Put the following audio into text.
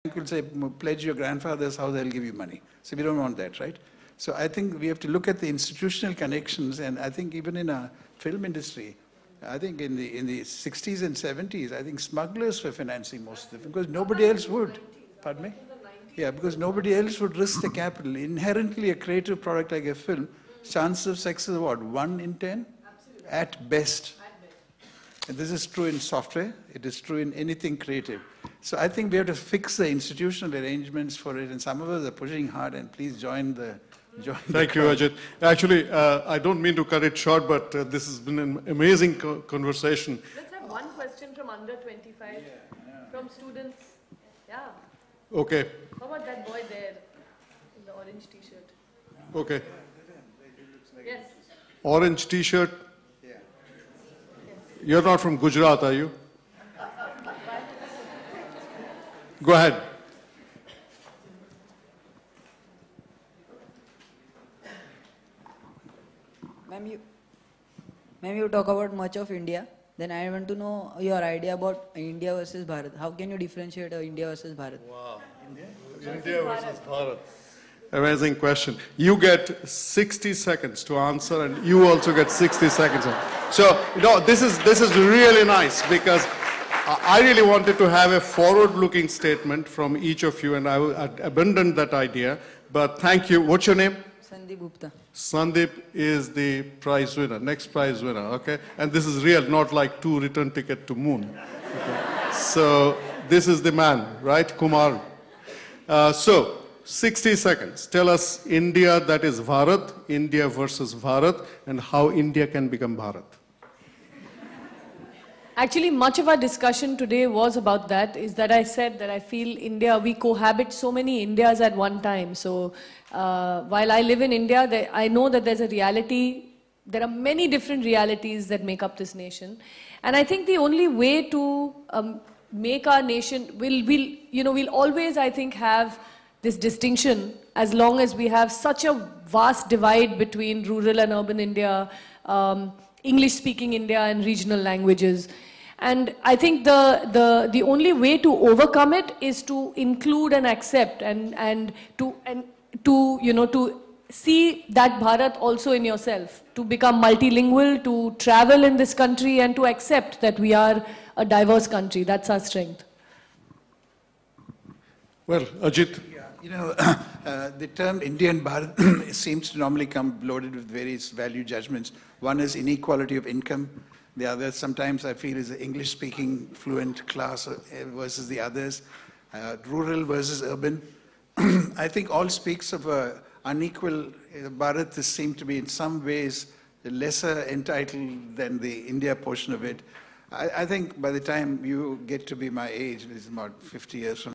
will say, pledge your grandfather's house, they'll give you money. So we don't want that, right? So I think we have to look at the institutional connections, and I think even in our film industry, I think in the 60s and 70s, I think smugglers were financing most of it because nobody else would. Pardon me? Yeah, because nobody else would risk the capital. Inherently, a creative product like a film, chances of success are what, 1 in 10? Absolutely. At best. And this is true in software. It is true in anything creative. So I think we have to fix the institutional arrangements for it, and some of us are pushing hard, and please join the Thank you, Ajit. Actually, I don't mean to cut it short, but this has been an amazing conversation. Let's have one question from under 25, from students. Yeah. Okay. How about that boy there in the orange t-shirt? Okay. Yes. Orange t-shirt. Yeah. You're not from Gujarat, are you? Go ahead. Ma'am, you talk about much of India. Then I want to know your idea about India versus Bharat. How can you differentiate India versus Bharat? Wow. India versus Bharat. Amazing question. You get 60 seconds to answer, and you also get 60 seconds. So, you know, this is really nice because I really wanted to have a forward-looking statement from each of you, and I abandoned that idea. But thank you. What's your name? Sandeep Gupta. Sandeep is the prize winner, next prize winner, okay? And this is real, not like 2 return ticket to moon. Okay? So this is the man, right, Kumar? So 60 seconds. Tell us India that is Bharat, India versus Bharat, and how India can become Bharat. Actually, much of our discussion today was about that, is that I said that I feel India, we cohabit so many Indias at one time. So while I live in India, I know that there's a reality, there are many different realities that make up this nation. And I think the only way to make our nation, we'll always, I think, have this distinction as long as we have such a vast divide between rural and urban India, English-speaking India and regional languages. And I think the only way to overcome it is to include and accept and to see that Bharat also in yourself, to become multilingual, to travel in this country and to accept that we are a diverse country. That's our strength. Well, Ajit. Yeah, you know, the term Indian Bharat seems to normally come loaded with various value judgments. One is inequality of income. The other, sometimes I feel, is the English-speaking fluent class versus the others. Rural versus urban. I think all speaks of an unequal Bharat. This seems to be in some ways lesser entitled than the India portion of it. I think by the time you get to be my age, which is about 50 years from